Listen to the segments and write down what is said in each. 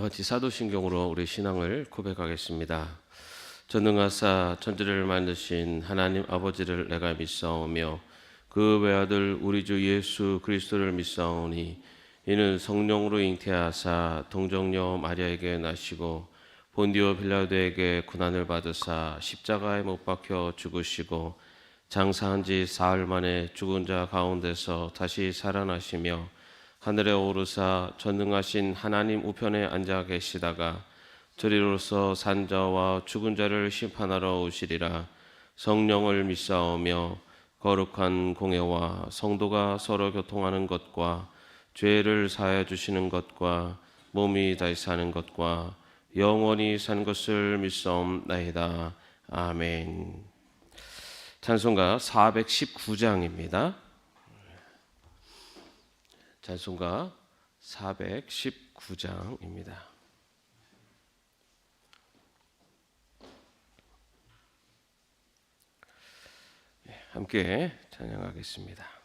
같이 사도신경으로 우리 신앙을 고백하겠습니다. 전능하사 천지를 만드신 하나님 아버지를 내가 믿사오며 그 외아들 우리 주 예수 그리스도를 믿사오니 이는 성령으로 잉태하사 동정녀 마리아에게 나시고 본디오 빌라도에게 고난을 받으사 십자가에 못 박혀 죽으시고 장사한 지 사흘 만에 죽은 자 가운데서 다시 살아나시며 하늘에 오르사 전능하신 하나님 우편에 앉아 계시다가 저리로서 산 자와 죽은 자를 심판하러 오시리라. 성령을 믿사오며 거룩한 공회와 성도가 서로 교통하는 것과 죄를 사하여 주시는 것과 몸이 다시 사는 것과 영원히 산 것을 믿사옵나이다. 아멘. 찬송가 419장입니다. 찬송가 419장입니다. 함께 찬양하겠습니다.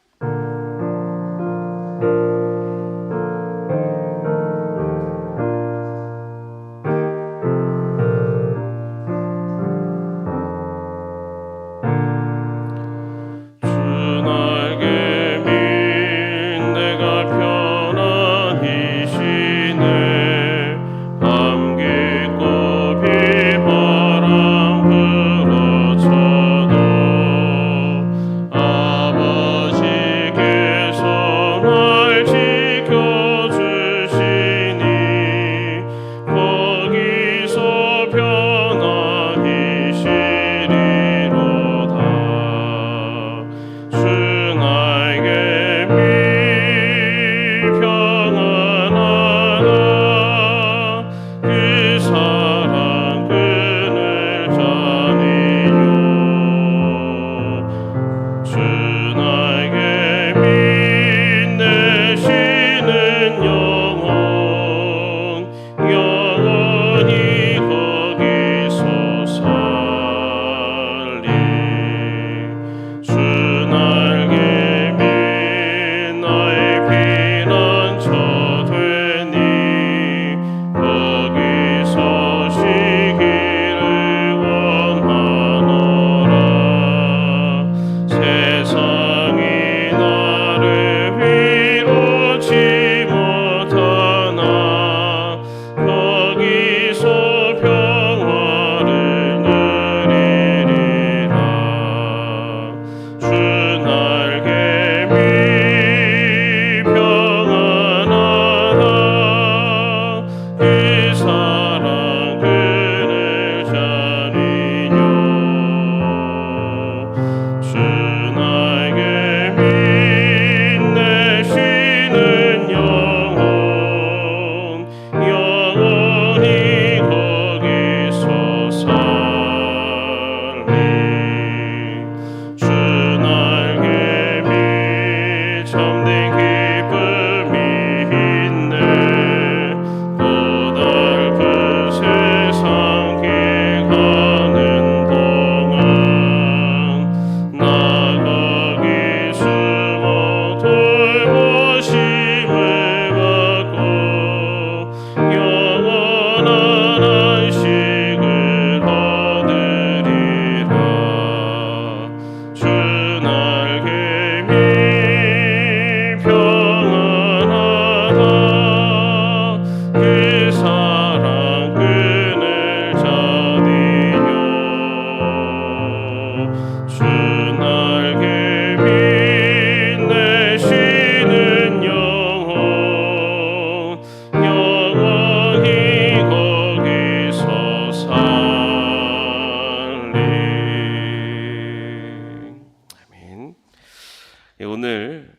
오늘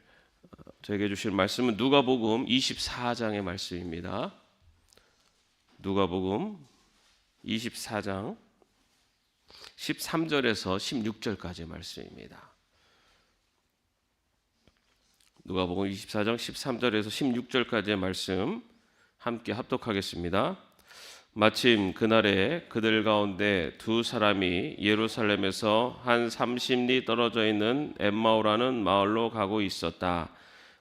저에게 주실 말씀은 누가복음 24장의 말씀입니다. 누가복음 24장 13절에서 16절까지의 말씀입니다. 누가복음 24장 13절에서 16절까지의 말씀 함께 합독하겠습니다. 마침 그날에 그들 가운데 두 사람이 예루살렘에서 한 30리 떨어져 있는 엠마오라는 마을로 가고 있었다.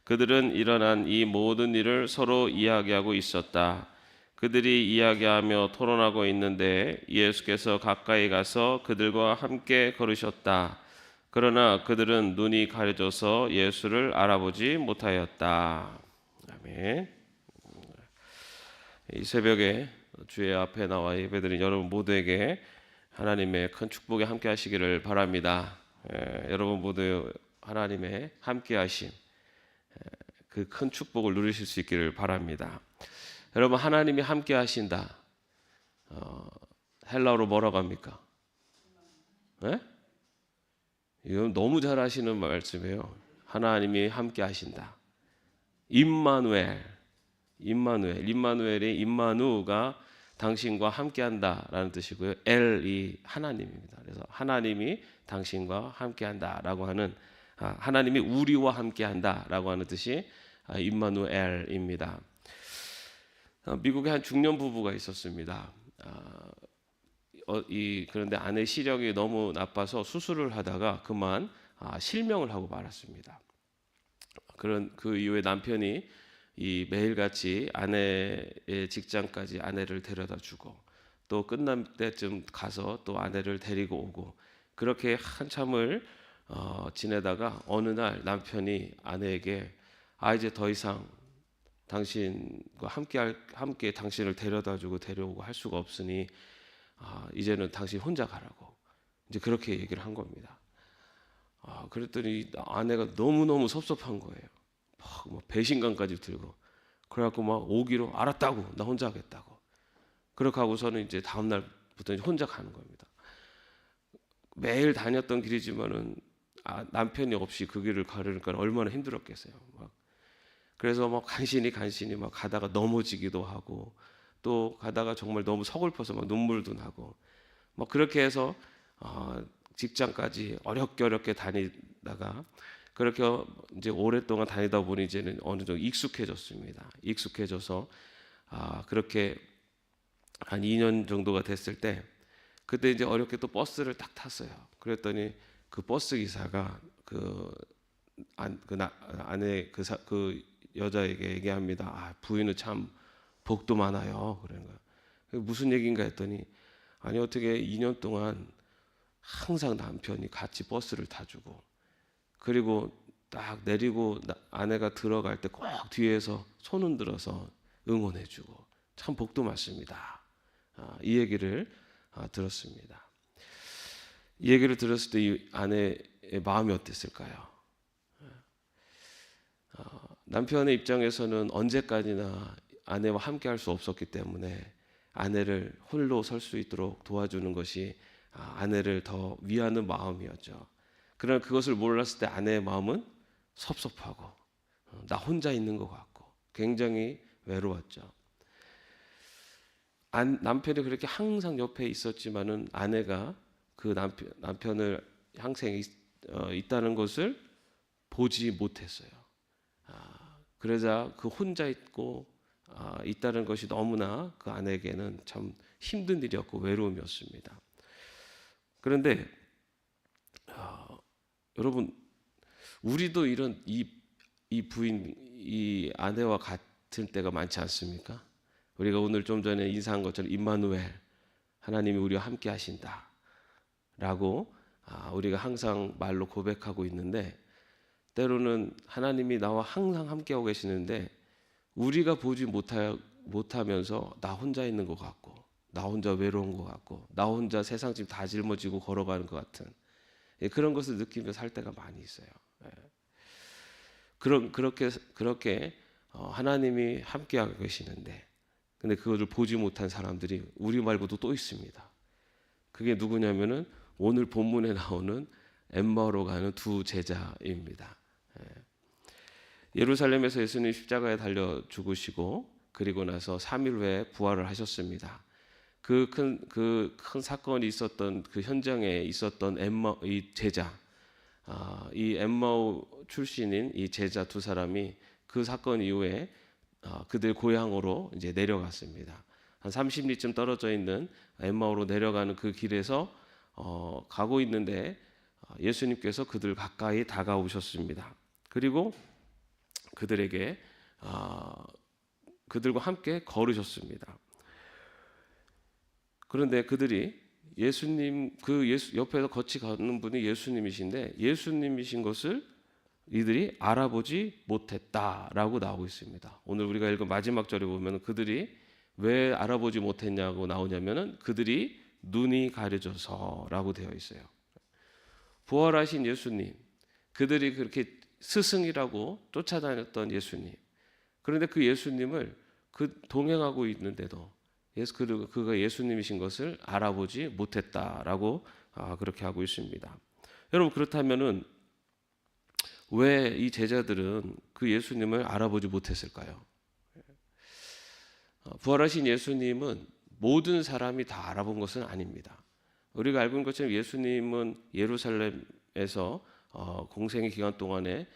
그들은 일어난 이 모든 일을 서로 이야기하고 있었다. 그들이 이야기하며 토론하고 있는데 예수께서 가까이 가서 그들과 함께 걸으셨다. 그러나 그들은 눈이 가려져서 예수를 알아보지 못하였다. 아멘. 이 새벽에 주의 앞에 나와 예배드린 여러분 모두에게 하나님의 큰 축복이 함께 하시기를 바랍니다. 여러분 모두 하나님의 함께 하심, 그 큰 축복을 누리실 수 있기를 바랍니다. 여러분, 하나님이 함께 하신다. 헬라어로 뭐라고 합니까? 네? 이건 너무 잘 하시는 말씀이에요. 하나님이 함께 하신다. 임마누엘. 임마누엘이 임마누가 당신과 함께한다라는 뜻이고요. 엘이 하나님입니다. 그래서 하나님이 당신과 함께한다라고 하는, 하나님이 우리와 함께한다라고 하는 뜻이 임마누엘입니다. 미국에 한 중년 부부가 있었습니다. 그런데 아내 시력이 너무 나빠서 수술을 하다가 그만 실명을 하고 말았습니다. 그 이후에 남편이 매일같이 아내의 직장까지 아내를 데려다주고 또 끝날 때쯤 가서 또 아내를 데리고 오고 그렇게 한참을 지내다가 어느 날 남편이 아내에게 이제 더 이상 당신과 함께 당신을 데려다주고 데려오고 할 수가 없으니 이제는 당신 혼자 가라고 이제 그렇게 얘기를 한 겁니다. 그랬더니 아내가 너무너무 섭섭한 거예요. 막 배신감까지 들고 그래갖고 막 오기로 알았다고 나 혼자 하겠다고 그렇게 하고서는 이제 다음 날부터 이제 혼자 가는 겁니다. 매일 다녔던 길이지만은 남편이 없이 그 길을 가려니까 얼마나 힘들었겠어요. 그래서 막 간신히 막 가다가 넘어지기도 하고 또 가다가 정말 너무 서글퍼서 막 눈물도 나고 막 그렇게 해서 직장까지 어렵게 다니다가 그렇게 이제 오랫동안 다니다 보니 이제는 어느 정도 익숙해졌습니다. 익숙해져서 그렇게 한 2년 정도가 됐을 때 그때 이제 어렵게 또 버스를 딱 탔어요. 그랬더니 그 버스 기사가 아내 그 여자에게 얘기합니다. 부인은 참 복도 많아요. 그런 거예요. 무슨 얘기인가 했더니 아니 어떻게 2년 동안 항상 남편이 같이 버스를 타주고 그리고 딱 내리고 아내가 들어갈 때 꼭 뒤에서 손 흔들어서 응원해주고 참 복도 많습니다. 이 얘기를 들었습니다. 이 얘기를 들었을 때 이 아내의 마음이 어땠을까요? 남편의 입장에서는 언제까지나 아내와 함께 할 수 없었기 때문에 아내를 홀로 설 수 있도록 도와주는 것이 아내를 더 위하는 마음이었죠. 그러나 그것을 몰랐을 때 아내의 마음은 섭섭하고 나 혼자 있는 것 같고 굉장히 외로웠죠. 남편이 그렇게 항상 옆에 있었지만은 아내가 그 남편을 항상 있다는 것을 보지 못했어요. 그러자 그 혼자 있고 있다는 것이 너무나 그 아내에게는 참 힘든 일이었고 외로움이었습니다. 그런데 여러분 우리도 이런 이 아내와 같은 때가 많지 않습니까? 우리가 오늘 좀 전에 인사한 것처럼 임마누엘 하나님이 우리와 함께 하신다 라고 우리가 항상 말로 고백하고 있는데 때로는 하나님이 나와 항상 함께하고 계시는데 우리가 보지 못하면서 나 혼자 있는 것 같고 나 혼자 외로운 것 같고 나 혼자 세상 집 다 짊어지고 걸어가는 것 같은 그런 것을 느끼며 살 때가 많이 있어요. 그렇게 하나님이 함께하고 계시는데 근데 그것을 보지 못한 사람들이 우리 말고도 또 있습니다. 그게 누구냐면은 오늘 본문에 나오는 엠마오로 가는 두 제자입니다. 예루살렘에서 예수님 십자가에 달려 죽으시고 그리고 나서 3일 후에 부활을 하셨습니다. 그 큰 사건이 있었던 그 현장에 있었던 이 제자, 이 엠마오 출신인 이 제자 두 사람이 그 사건 이후에 그들 고향으로 이제 내려갔습니다. 한 30리쯤 떨어져 있는 엠마오로 내려가는 그 길에서 가고 있는데 예수님께서 그들 가까이 다가오셨습니다. 그리고 그들에게 그들과 함께 걸으셨습니다. 그런데 그들이 예수님 옆에서 같이 가는 분이 예수님이신데 예수님이신 것을 이들이 알아보지 못했다라고 나오고 있습니다. 오늘 우리가 읽은 마지막 절에 보면 그들이 왜 알아보지 못했냐고 나오냐면은 그들이 눈이 가려져서라고 되어 있어요. 부활하신 예수님, 그들이 그렇게 스승이라고 쫓아다녔던 예수님. 그런데 그 예수님을 동행하고 있는데도 그가 예수님이신 것을 알아보지 못했다라고 그렇게 하고 있습니다. 여러분, 그렇다면은 왜 이 제자들은 그 예수님을 알아보지 못했을까요? 부활하신 예수님은 모든 사람이 다 알아본 것은 아닙니다. 우리가 알고 있는 것처럼 예수님은 예루살렘에서 공생의 기간 동안에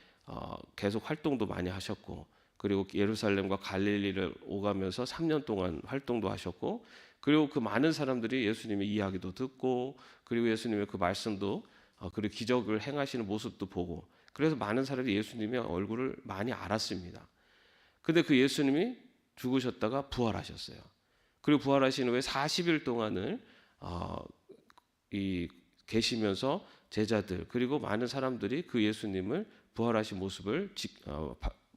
계속 활동도 많이 하셨고, 그리고 예루살렘과 갈릴리를 오가면서 3년 동안 활동도 하셨고, 그리고 그 많은 사람들이 예수님의 이야기도 듣고, 그리고 예수님의 그 말씀도 그리고 기적을 행하시는 모습도 보고, 그래서 많은 사람들이 예수님의 얼굴을 많이 알았습니다. 근데 그 예수님이 죽으셨다가 부활하셨어요. 그리고 부활하신 후에 40일 동안을 계시면서 제자들 그리고 많은 사람들이 그 예수님을 부활하신 모습을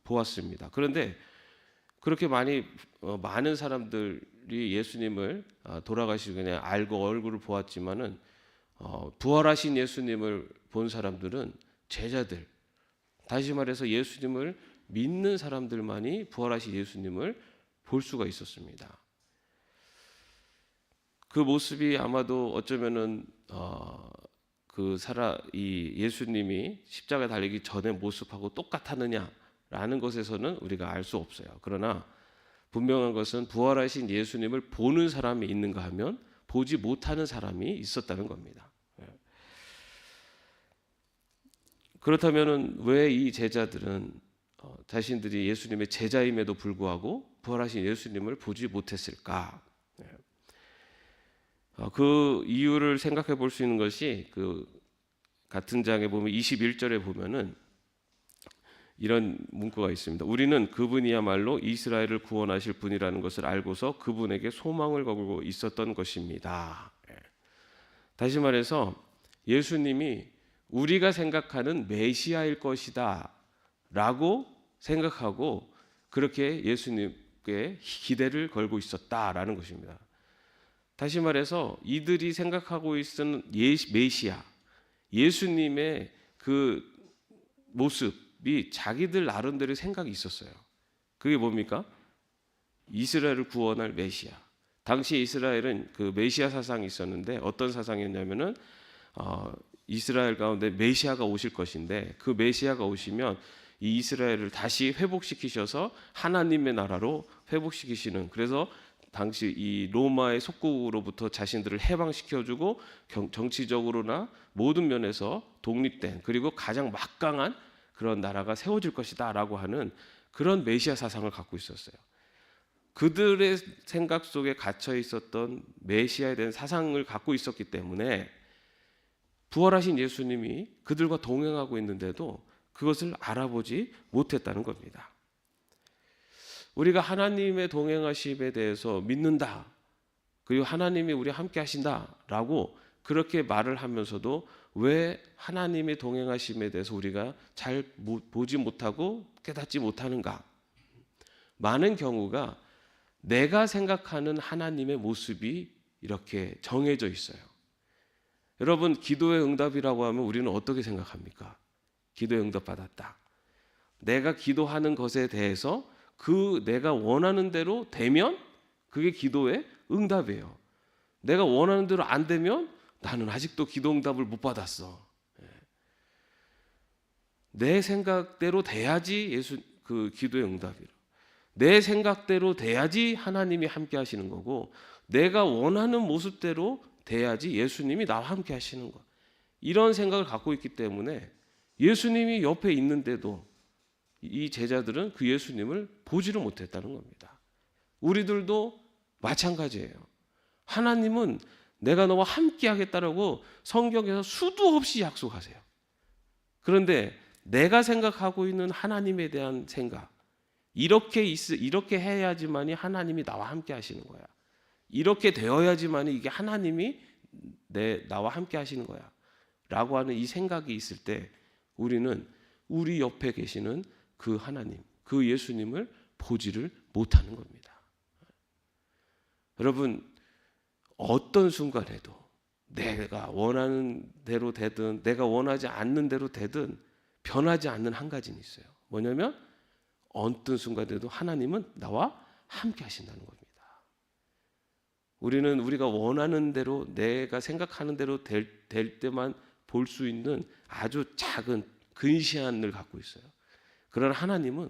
보았습니다. 그런데 그렇게 많은 사람들이 예수님을 돌아가시기 전에 알고 얼굴을 보았지만은 부활하신 예수님을 본 사람들은 제자들, 다시 말해서 예수님을 믿는 사람들만이 부활하신 예수님을 볼 수가 있었습니다. 그 모습이 아마도 어쩌면은 이 예수님이 십자가에 달리기 전의 모습하고 똑같았느냐라는 것에서는 우리가 알 수 없어요. 그러나 분명한 것은 부활하신 예수님을 보는 사람이 있는가 하면 보지 못하는 사람이 있었다는 겁니다. 그렇다면은 왜 이 제자들은 자신들이 예수님의 제자임에도 불구하고 부활하신 예수님을 보지 못했을까? 그 이유를 생각해 볼 수 있는 것이 그 같은 장에 보면 21절에 보면은 이런 문구가 있습니다. 우리는 그분이야말로 이스라엘을 구원하실 분이라는 것을 알고서 그분에게 소망을 걸고 있었던 것입니다. 다시 말해서 예수님이 우리가 생각하는 메시아일 것이다 라고 생각하고 그렇게 예수님께 기대를 걸고 있었다라는 것입니다. 다시 말해서 이들이 생각하고 있는 메시아, 예수님의 그 모습이 자기들 나름대로 생각이 있었어요. 그게 뭡니까? 이스라엘을 구원할 메시아. 당시 이스라엘은 그 메시아 사상이 있었는데 어떤 사상이었냐면은 이스라엘 가운데 메시아가 오실 것인데 그 메시아가 오시면 이 이스라엘을 다시 회복시키셔서 하나님의 나라로 회복시키시는, 그래서 당시 이 로마의 속국으로부터 자신들을 해방시켜주고 정치적으로나 모든 면에서 독립된 그리고 가장 막강한 그런 나라가 세워질 것이다 라고 하는 그런 메시아 사상을 갖고 있었어요. 그들의 생각 속에 갇혀 있었던 메시아에 대한 사상을 갖고 있었기 때문에 부활하신 예수님이 그들과 동행하고 있는데도 그것을 알아보지 못했다는 겁니다. 우리가 하나님의 동행하심에 대해서 믿는다, 그리고 하나님이 우리와 함께 하신다라고 그렇게 말을 하면서도 왜 하나님의 동행하심에 대해서 우리가 잘 보지 못하고 깨닫지 못하는가? 많은 경우가 내가 생각하는 하나님의 모습이 이렇게 정해져 있어요. 여러분, 기도의 응답이라고 하면 우리는 어떻게 생각합니까? 기도의 응답 받았다. 내가 기도하는 것에 대해서 내가 원하는 대로 되면 그게 기도의 응답이에요. 내가 원하는 대로 안 되면 나는 아직도 기도 응답을 못 받았어. 내 생각대로 돼야지 기도의 응답이라. 내 생각대로 돼야지 하나님이 함께 하시는 거고, 내가 원하는 모습대로 돼야지 예수님이 나와 함께 하시는 거. 이런 생각을 갖고 있기 때문에 예수님이 옆에 있는데도 이 제자들은 그 예수님을 보지를 못했다는 겁니다. 우리들도 마찬가지예요. 하나님은 내가 너와 함께 하겠다라고 성경에서 수도 없이 약속하세요. 그런데 내가 생각하고 있는 하나님에 대한 생각, 이렇게 해야지만이 하나님이 나와 함께 하시는 거야. 이렇게 되어야지만 이게 하나님이 나와 함께 하시는 거야 라고 하는 이 생각이 있을 때 우리는 우리 옆에 계시는 그 하나님, 그 예수님을 보지를 못하는 겁니다. 여러분, 어떤 순간에도 내가 원하는 대로 되든 내가 원하지 않는 대로 되든 변하지 않는 한 가지는 있어요. 뭐냐면 어떤 순간에도 하나님은 나와 함께 하신다는 겁니다. 우리는 우리가 원하는 대로 내가 생각하는 대로 될 때만 볼 수 있는 아주 작은 근시안을 갖고 있어요. 그러나 하나님은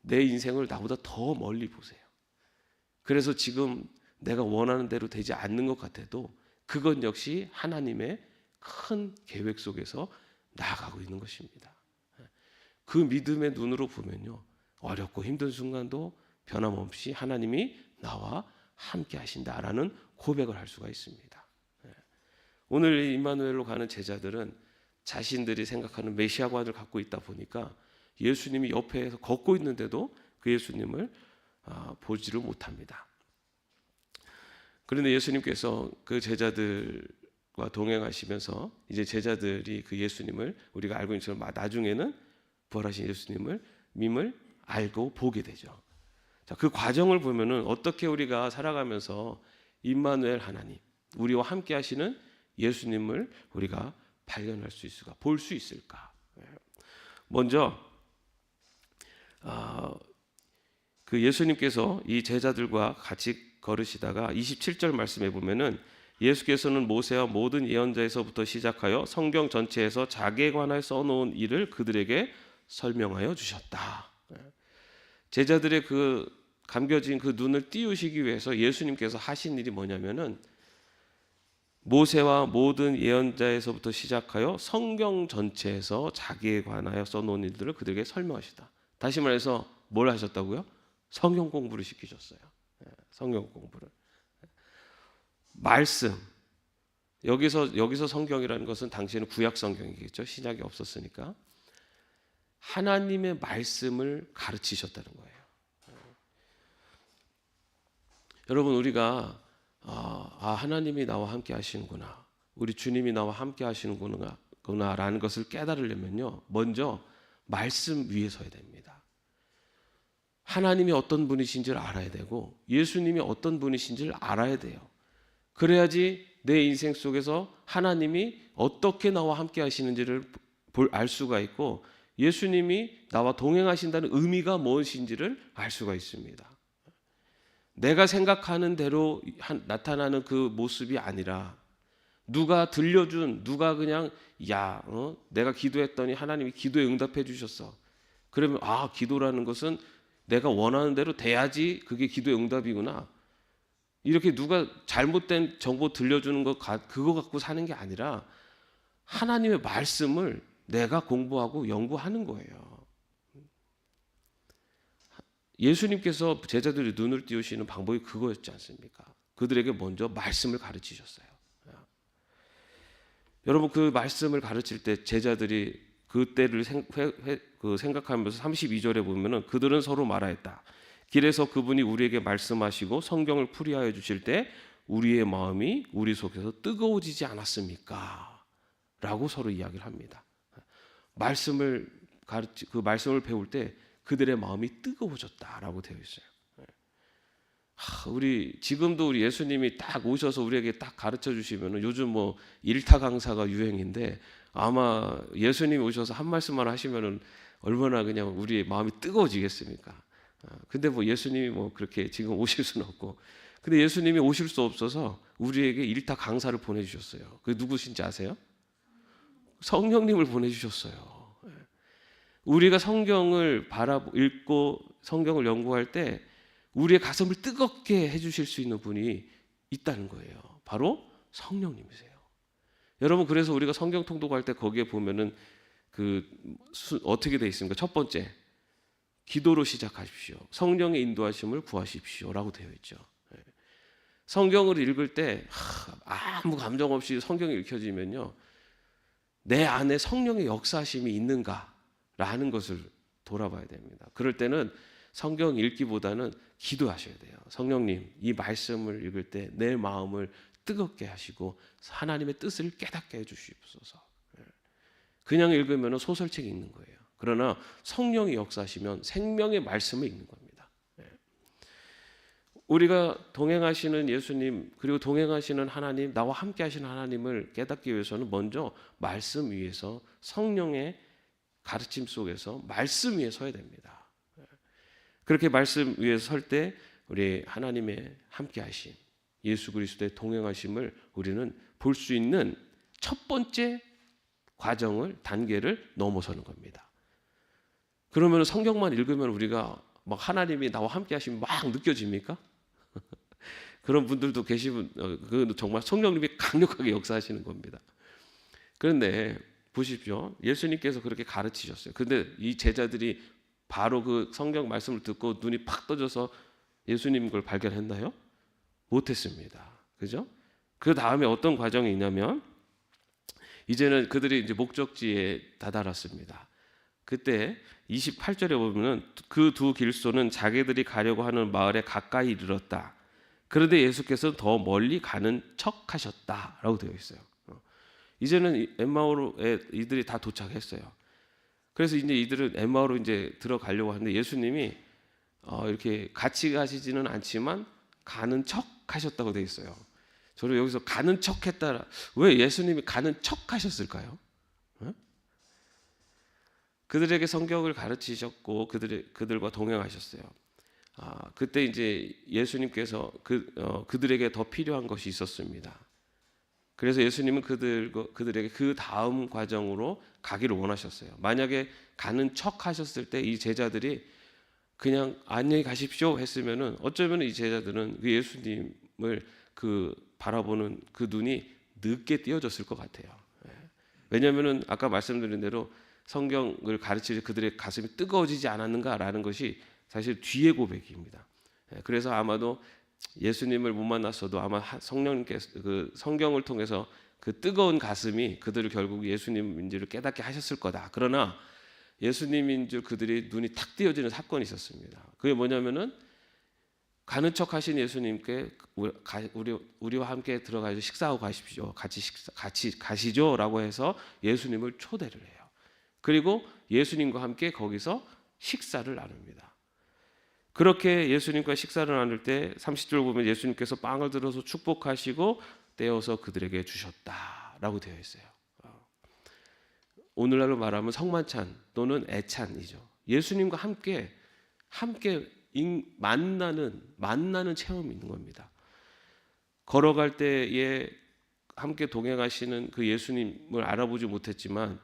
내 인생을 나보다 더 멀리 보세요. 그래서 지금 내가 원하는 대로 되지 않는 것 같아도 그건 역시 하나님의 큰 계획 속에서 나아가고 있는 것입니다. 그 믿음의 눈으로 보면요, 어렵고 힘든 순간도 변함없이 하나님이 나와 함께 하신다라는 고백을 할 수가 있습니다. 오늘 임마누엘로 가는 제자들은 자신들이 생각하는 메시아관을 갖고 있다 보니까 예수님이 옆에서 걷고 있는데도 그 예수님을 보지를 못합니다. 그런데 예수님께서 그 제자들과 동행하시면서 이제 제자들이 그 예수님을 우리가 알고 있는 것처럼 나중에는 부활하신 예수님을 밈을 알고 보게 되죠. 자, 그 과정을 보면은 어떻게 우리가 살아가면서 임마누엘 하나님, 우리와 함께 하시는 예수님을 우리가 발견할 수 있을까, 볼 수 있을까? 먼저 그 예수님께서 이 제자들과 같이 걸으시다가 27절 말씀에 보면은 예수께서는 모세와 모든 예언자에서부터 시작하여 성경 전체에서 자기에 관하여 써놓은 일을 그들에게 설명하여 주셨다. 제자들의 그 감겨진 그 눈을 띄우시기 위해서 예수님께서 하신 일이 뭐냐면은 모세와 모든 예언자에서부터 시작하여 성경 전체에서 자기에 관하여 써놓은 일들을 그들에게 설명하시다. 다시 말해서 뭘 하셨다고요? 성경 공부를 시키셨어요. 성경 공부를. 말씀. 여기서 성경이라는 것은 당시에는 구약 성경이겠죠. 신약이 없었으니까. 하나님의 말씀을 가르치셨다는 거예요. 여러분, 우리가 하나님이 나와 함께 하시는구나, 우리 주님이 나와 함께 하시는구나 라는 것을 깨달으려면요, 먼저 말씀 위에 서야 됩니다. 하나님이 어떤 분이신지를 알아야 되고 예수님이 어떤 분이신지를 알아야 돼요. 그래야지 내 인생 속에서 하나님이 어떻게 나와 함께 하시는지를 알 수가 있고 예수님이 나와 동행하신다는 의미가 무엇인지를 알 수가 있습니다. 내가 생각하는 대로 나타나는 그 모습이 아니라 누가 들려준, 누가 그냥 내가 기도했더니 하나님이 기도에 응답해 주셨어. 그러면 기도라는 것은 내가 원하는 대로 돼야지 그게 기도의 응답이구나. 이렇게 누가 잘못된 정보 들려주는 그거 갖고 사는 게 아니라 하나님의 말씀을 내가 공부하고 연구하는 거예요. 예수님께서 제자들이 눈을 띄우시는 방법이 그거였지 않습니까? 그들에게 먼저 말씀을 가르치셨어요. 여러분, 그 말씀을 가르칠 때 제자들이 그때를 생각하면서 32절에 보면은 그들은 서로 말하였다. 길에서 그분이 우리에게 말씀하시고 성경을 풀이하여 주실 때 우리의 마음이 우리 속에서 뜨거워지지 않았습니까? 라고 서로 이야기를 합니다. 그 말씀을 배울 때 그들의 마음이 뜨거워졌다라고 되어 있어요. 지금도 우리 예수님이 딱 오셔서 우리에게 딱 가르쳐 주시면은 요즘 뭐 일타 강사가 유행인데 아마 예수님이 오셔서 한 말씀만 하시면은 얼마나 그냥 우리의 마음이 뜨거워지겠습니까? 근데 뭐 예수님이 뭐 그렇게 지금 오실 수는 없고, 근데 예수님이 오실 수 없어서 우리에게 일타 강사를 보내주셨어요. 그 누구신지 아세요? 성령님을 보내주셨어요. 우리가 성경을 읽고 성경을 연구할 때 우리의 가슴을 뜨겁게 해주실 수 있는 분이 있다는 거예요. 바로 성령님이세요. 여러분, 그래서 우리가 성경 통독할 때 거기에 보면은 어떻게 되어 있습니까? 첫 번째, 기도로 시작하십시오. 성령의 인도하심을 구하십시오라고 되어 있죠. 성경을 읽을 때 아무 감정 없이 성경이 읽혀지면요, 내 안에 성령의 역사심이 있는가라는 것을 돌아봐야 됩니다. 그럴 때는 성경 읽기보다는 기도하셔야 돼요. 성령님, 이 말씀을 읽을 때 내 마음을 뜨겁게 하시고 하나님의 뜻을 깨닫게 해주시옵소서. 그냥 읽으면 소설책 읽는 거예요. 그러나 성령이 역사하시면 생명의 말씀을 읽는 겁니다. 우리가 동행하시는 예수님, 그리고 동행하시는 하나님, 나와 함께 하시는 하나님을 깨닫기 위해서는 먼저 말씀 위에서, 성령의 가르침 속에서 말씀 위에 서야 됩니다. 그렇게 말씀 위에 설 때 우리 하나님의 함께 하심, 예수 그리스도의 동행하심을 우리는 볼 수 있는 첫 번째 단계를 넘어서는 겁니다. 그러면 성경만 읽으면 우리가 막 하나님이 나와 함께 하시면 막 느껴집니까? 그런 분들도 계시면 그 정말 성령님이 강력하게 역사하시는 겁니다. 그런데 보십시오. 예수님께서 그렇게 가르치셨어요. 그런데 이 제자들이 바로 그 성경 말씀을 듣고 눈이 팍 떠져서 예수님 걸 발견했나요? 못했습니다. 그죠? 그 다음에 어떤 과정이 있냐면 이제는 그들이 이제 목적지에 다다랐습니다. 그때 28절에 보면 그 두 길소는 자기들이 가려고 하는 마을에 가까이 이르렀다. 그런데 예수께서 더 멀리 가는 척 하셨다라고 되어 있어요. 이제는 엠마오로에 이들이 다 도착했어요. 그래서 이제 이들은 엠마오로 이제 들어가려고 하는데 예수님이 이렇게 같이 가시지는 않지만 가는 척 하셨다고 되어 있어요. 저는 여기서 가는 척 했다. 왜 예수님이 가는 척 하셨을까요? 그들에게 성경을 가르치셨고 그들과 동행하셨어요. 그때 이제 예수님께서 그들에게 더 필요한 것이 있었습니다. 그래서 예수님은 그들에게 그 다음 과정으로 가기를 원하셨어요. 만약에 가는 척 하셨을 때 이 제자들이 그냥 안녕히 가십시오 했으면은 어쩌면 이 제자들은 그 예수님을 바라보는 그 눈이 늦게 띄어졌을 것 같아요. 왜냐하면은 아까 말씀드린 대로 성경을 가르칠 그들의 가슴이 뜨거워지지 않았는가라는 것이 사실 뒤의 고백입니다. 그래서 아마도 예수님을 못 만났어도 아마 성령님께서 그 성경을 통해서 그 뜨거운 가슴이 그들을 결국 예수님인 줄을 깨닫게 하셨을 거다. 그러나 예수님인 줄 그들이 눈이 탁 띄어지는 사건이 있었습니다. 그게 뭐냐면은 가는 척 하신 예수님께 우리와 함께 들어가서 식사하고 가십시오. 같이 가시죠라고 해서 예수님을 초대를 해요. 그리고 예수님과 함께 거기서 식사를 나눕니다. 그렇게 예수님과 식사를 나눌 때 30절 보면 예수님께서 빵을 들어서 축복하시고 떼어서 그들에게 주셨다라고 되어 있어요. 오늘날로 말하면 성만찬 또는 애찬이죠. 예수님과 함께 만나는 체험이 있는 겁니다. 걸어갈 때에 함께 동행하시는 그 예수님을 알아보지 못했지만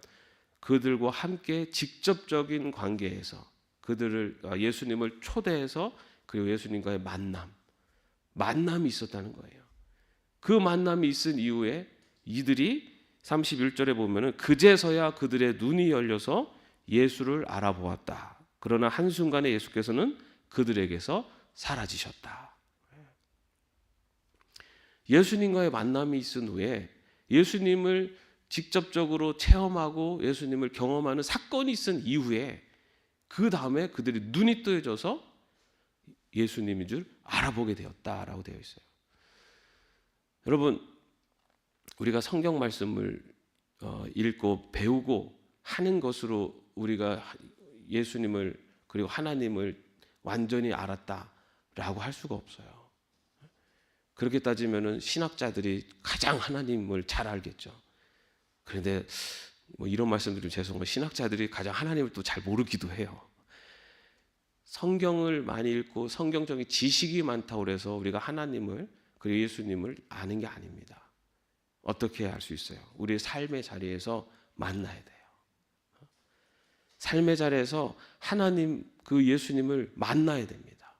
그들과 함께 직접적인 관계에서 예수님을 초대해서 그리고 예수님과의 만남이 있었다는 거예요. 그 만남이 있은 이후에 이들이 31절에 보면은 그제서야 그들의 눈이 열려서 예수를 알아보았다. 그러나 한순간에 예수께서는 그들에게서 사라지셨다. 예수님과의 만남이 있은 후에 예수님을 직접적으로 체험하고 예수님을 경험하는 사건이 있은 이후에 그 다음에 그들이 눈이 뜨여져서 예수님인 줄 알아보게 되었다라고 되어 있어요. 여러분, 우리가 성경 말씀을 읽고 배우고 하는 것으로 우리가 예수님을 그리고 하나님을 완전히 알았다라고 할 수가 없어요. 그렇게 따지면은 신학자들이 가장 하나님을 잘 알겠죠. 그런데 뭐 이런 말씀드리면 죄송해요. 신학자들이 가장 하나님을 또 잘 모르기도 해요. 성경을 많이 읽고 성경적인 지식이 많다고 해서 우리가 하나님을 그리고 예수님을 아는 게 아닙니다. 어떻게 알 수 있어요? 우리의 삶의 자리에서 만나야 돼요. 삶의 자리에서 하나님 그 예수님을 만나야 됩니다.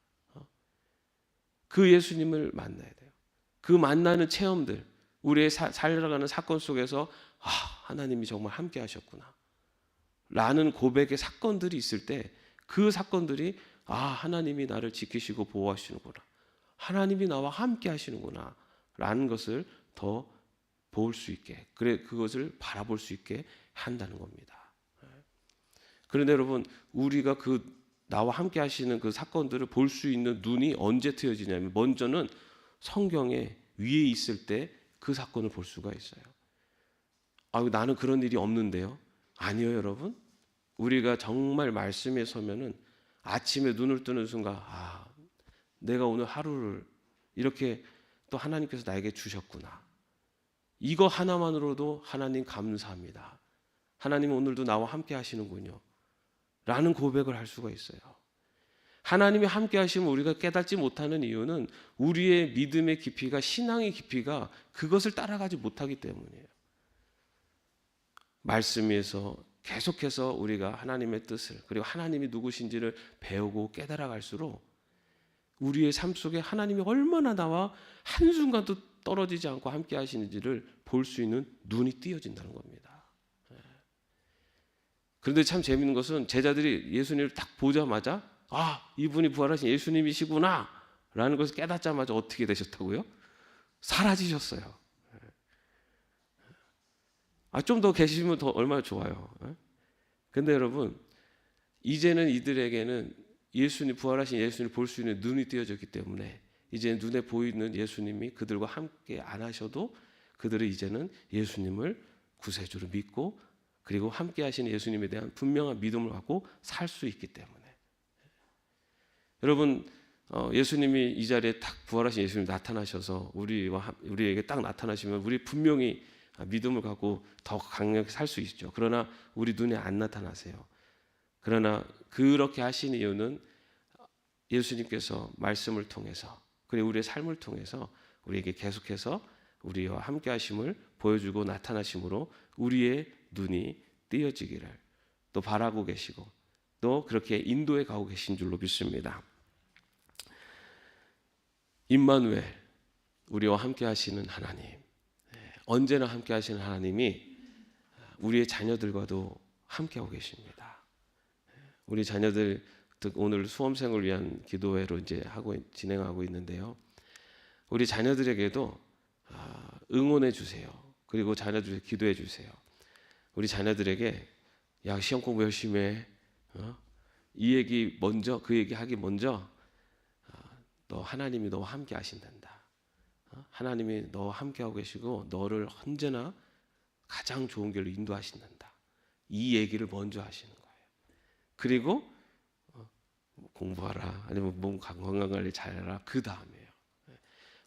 그 예수님을 만나야 돼요. 그 만나는 체험들, 우리의 살아가는 사건 속에서 하나님이 정말 함께 하셨구나 라는 고백의 사건들이 있을 때 그 사건들이 하나님이 나를 지키시고 보호하시는구나, 하나님이 나와 함께 하시는구나 라는 것을 더 볼 수 있게, 그것을 바라볼 수 있게 한다는 겁니다. 그런데 여러분, 우리가 나와 함께 하시는 그 사건들을 볼 수 있는 눈이 언제 트여지냐면, 먼저는 성경에 위에 있을 때 그 사건을 볼 수가 있어요. 나는 그런 일이 없는데요. 아니요, 여러분. 우리가 정말 말씀에 서면은 아침에 눈을 뜨는 순간, 내가 오늘 하루를 이렇게 또 하나님께서 나에게 주셨구나. 이거 하나만으로도 하나님 감사합니다. 하나님 오늘도 나와 함께 하시는군요. 라는 고백을 할 수가 있어요. 하나님이 함께 하시면 우리가 깨닫지 못하는 이유는 우리의 믿음의 깊이가, 신앙의 깊이가 그것을 따라가지 못하기 때문이에요. 말씀 위에서 계속해서 우리가 하나님의 뜻을, 그리고 하나님이 누구신지를 배우고 깨달아 갈수록 우리의 삶 속에 하나님이 얼마나 나와 한순간도 떨어지지 않고 함께 하시는지를 볼 수 있는 눈이 띄어진다는 겁니다. 그런데 참 재밌는 것은 제자들이 예수님을 딱 보자마자 이분이 부활하신 예수님이시구나 라는 것을 깨닫자마자 어떻게 되셨다고요? 사라지셨어요. 좀 더 계시면 더 얼마나 좋아요. 근데 여러분, 이제는 이들에게는 부활하신 예수님을 볼 수 있는 눈이 띄어졌기 때문에 이제 눈에 보이는 예수님이 그들과 함께 안 하셔도 그들은 이제는 예수님을 구세주로 믿고, 그리고 함께 하시는 예수님에 대한 분명한 믿음을 갖고 살 수 있기 때문에. 여러분, 예수님이 이 자리에 딱 부활하신 예수님이 나타나셔서 우리에게 딱 나타나시면 우리 분명히 믿음을 갖고 더 강력히 살 수 있죠. 그러나 우리 눈에 안 나타나세요. 그러나 그렇게 하신 이유는 예수님께서 말씀을 통해서, 그리고 우리의 삶을 통해서 우리에게 계속해서 우리와 함께 하심을 보여주고 나타나심으로 우리의 눈이 띄어지기를 또 바라고 계시고 또 그렇게 인도해 가고 계신 줄로 믿습니다. 임마누엘, 우리와 함께 하시는 하나님, 언제나 함께 하시는 하나님이 우리의 자녀들과도 함께 하고 계십니다. 우리 자녀들 오늘 수험생을 위한 기도회로 이제 진행하고 있는데요. 우리 자녀들에게도 응원해 주세요. 그리고 자녀들 기도해 주세요. 우리 자녀들에게 시험 공부 열심히 해. 이 얘기 먼저, 그 얘기 하기 먼저 너 하나님이 너와 함께 하신단다. 하나님이 너와 함께 하고 계시고 너를 언제나 가장 좋은 길로 인도하신단다. 이 얘기를 먼저 하시는 거예요. 그리고 공부하라, 아니면 몸 건강관리 잘해라, 그 다음에요.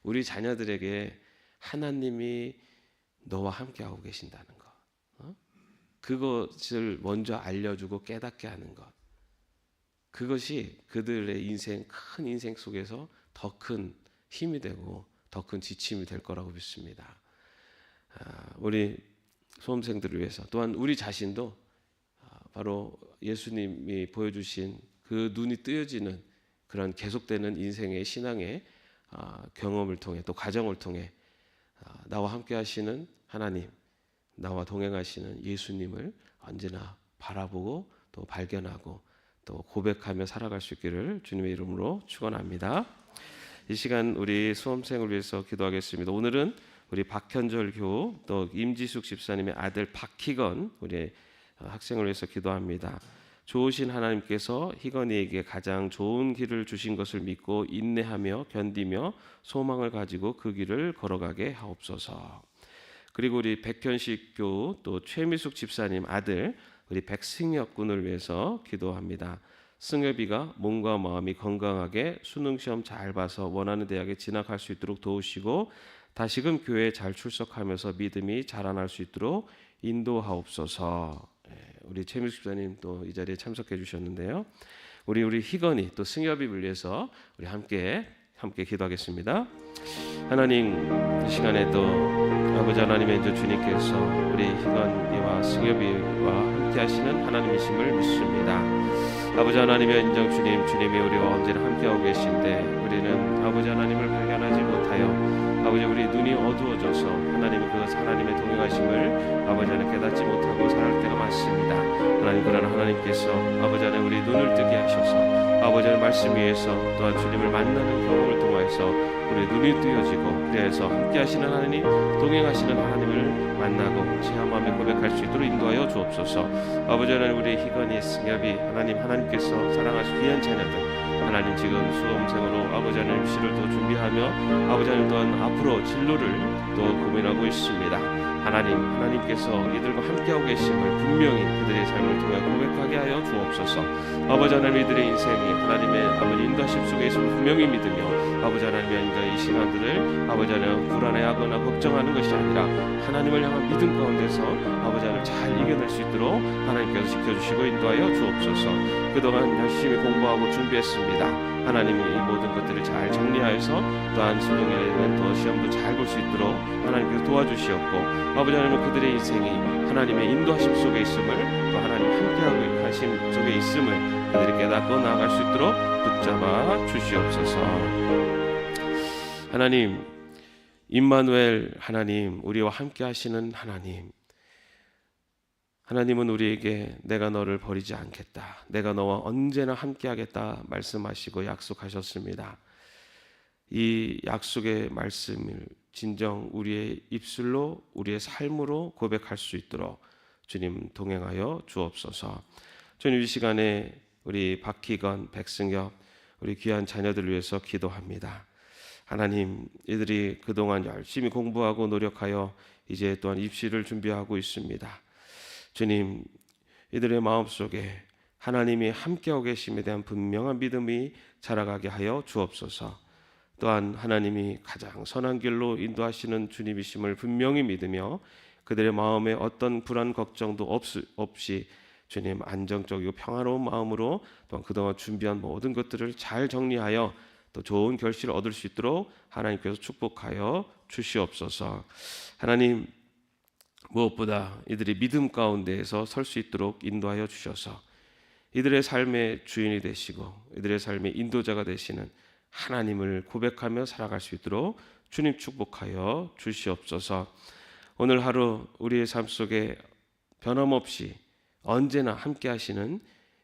우리 자녀들에게 하나님이 너와 함께 하고 계신다는 것, 그것을 먼저 알려주고 깨닫게 하는 것, 그것이 그들의 큰 인생 속에서 더 큰 힘이 되고 더 큰 지침이 될 거라고 믿습니다. 우리 수험생들을 위해서, 또한 우리 자신도 바로 예수님이 보여주신 그 눈이 뜨여지는 그런 계속되는 인생의 신앙의 경험을 통해, 또 과정을 통해 나와 함께 하시는 하나님, 나와 동행하시는 예수님을 언제나 바라보고 또 발견하고 또 고백하며 살아갈 수 있기를 주님의 이름으로 축원합니다. 이 시간 우리 수험생을 위해서 기도하겠습니다. 오늘은 우리 박현절 교우 또 임지숙 집사님의 아들 박희건 우리 학생을 위해서 기도합니다. 좋으신 하나님께서 희건이에게 가장 좋은 길을 주신 것을 믿고 인내하며 견디며 소망을 가지고 그 길을 걸어가게 하옵소서. 그리고 우리 백현식 교우 또 최미숙 집사님 아들 우리 백승엽 군을 위해서 기도합니다. 승엽이가 몸과 마음이 건강하게 수능시험 잘 봐서 원하는 대학에 진학할 수 있도록 도우시고 다시금 교회에 잘 출석하면서 믿음이 자라날 수 있도록 인도하옵소서. 우리 최미숙 집사님 또 이 자리에 참석해 주셨는데요. 우리 희건이 또 승엽이를 위해서 우리 함께 기도하겠습니다. 하나님, 이 시간에 또 아버지 하나님의 주님께서 우리 희건이와 승엽이와 함께 하시는 하나님이심을 믿습니다. 아버지 하나님의 인정 주님이 우리와 언제나 함께하고 계신데 우리는 아버지 하나님을 발견하지 못하여 아버지 우리 눈이 어두워져서 하나님의 그 하나님의 동행하심을 아버지 하나님 깨닫지 못하고 살아갈 때가 많습니다. 하나님, 그러나 하나님께서 아버지 하나님 우리 눈을 뜨게 하셔서 아버지 하나님 말씀 위에서 또한 주님을 만나는 경험을 통해서 우리 눈이 뜨여지고, 그래서 함께 하시는 하나님, 동행하시는 하나님을 만나고 체험하며 고백할 수 있도록 인도하여 주옵소서. 아버지 하나님, 우리의 희건이, 승엽이 하나님께서 사랑하시는 귀한 자녀들 하나님, 지금 수험생으로 아버지 하나님 입시를 또 준비하며 아버지 하나님 또한 앞으로 진로를 또 고민하고 있습니다. 하나님께서 이들과 함께하고 계심을 분명히 그들의 삶을 통해 고백하게 하여 주옵소서. 아버지 하나님, 이들의 인생이 하나님의 아버지 인도하심 속에 있음을 분명히 믿으며 아버지 하나님의 이 시간들을 아버지 하나님 불안해하거나 걱정하는 것이 아니라 하나님을 향한 믿음 가운데서 아버지 하나님 잘 이겨낼 수 있도록 하나님께서 지켜주시고 인도하여 주옵소서. 그동안 열심히 공부하고 준비했습니다. 하나님이 이 모든 것들을 잘 정리하여서 또한 수능에는 또 시험도 잘 볼 수 있도록 하나님께서 도와주시었고, 아버지 하나님은 그들의 인생이 하나님의 인도하심 속에 있음을, 또 하나님 함께하고 하심 속에 있음을 그들이 깨닫고 나아갈 수 있도록 붙잡아 주시옵소서. 하나님, 임마누엘 하나님, 우리와 함께 하시는 하나님, 하나님은 우리에게 내가 너를 버리지 않겠다, 내가 너와 언제나 함께하겠다 말씀하시고 약속하셨습니다. 이 약속의 말씀을 진정 우리의 입술로, 우리의 삶으로 고백할 수 있도록 주님 동행하여 주옵소서. 주님, 이 시간에 우리 박희건, 백승엽, 우리 귀한 자녀들을 위해서 기도합니다. 하나님, 이들이 그동안 열심히 공부하고 노력하여 이제 또한 입시를 준비하고 있습니다. 주님, 이들의 마음속에 하나님이 함께하고 계심에 대한 분명한 믿음이 자라가게 하여 주옵소서. 또한 하나님이 가장 선한 길로 인도하시는 주님이심을 분명히 믿으며 그들의 마음에 어떤 불안 걱정도 없이 주님 안정적이고 평화로운 마음으로 또한 그동안 준비한 모든 것들을 잘 정리하여 또 좋은 결실을 얻을 수 있도록 하나님께서 축복하여 주시옵소서. 하나님, 무엇보다 이들이 믿음 가운데에서 설 수 있도록 인도하여 주셔서 이들의 삶의 주인이 되시고 이들의 삶의 인도자가 되시는 하나님을 고백하며 살아갈 수 있도록 주님 축복하여 주시옵소서. 오늘 하루 우리의 삶 속에 변함없이 언제나 함께 하시는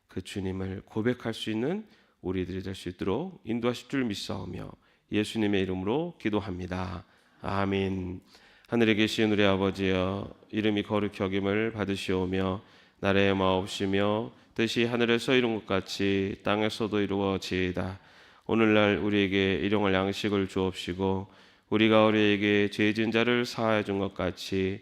그 주님을 고백할 수 있는 우리들이 될 수 있도록 인도하실 줄 믿사오며 예수님의 이름으로 기도합니다. 아멘. 하늘에 계신 우리 아버지여, 이름이 거룩히 여김을 받으시오며 나라의 마옵시며 뜻이 하늘에서 이룬 것 같이 땅에서도 이루어지이다. 오늘날 우리에게 일용할 양식을 주옵시고 우리가 우리에게 죄진 자를 사하여 준 것 같이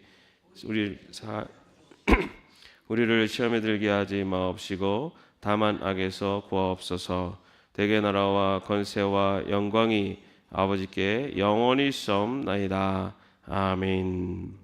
우리를 시험에 들게 하지 마옵시고 다만 악에서 구하옵소서. 대개 나라와 권세와 영광이 아버지께 영원히 있사옵나이다. 아멘.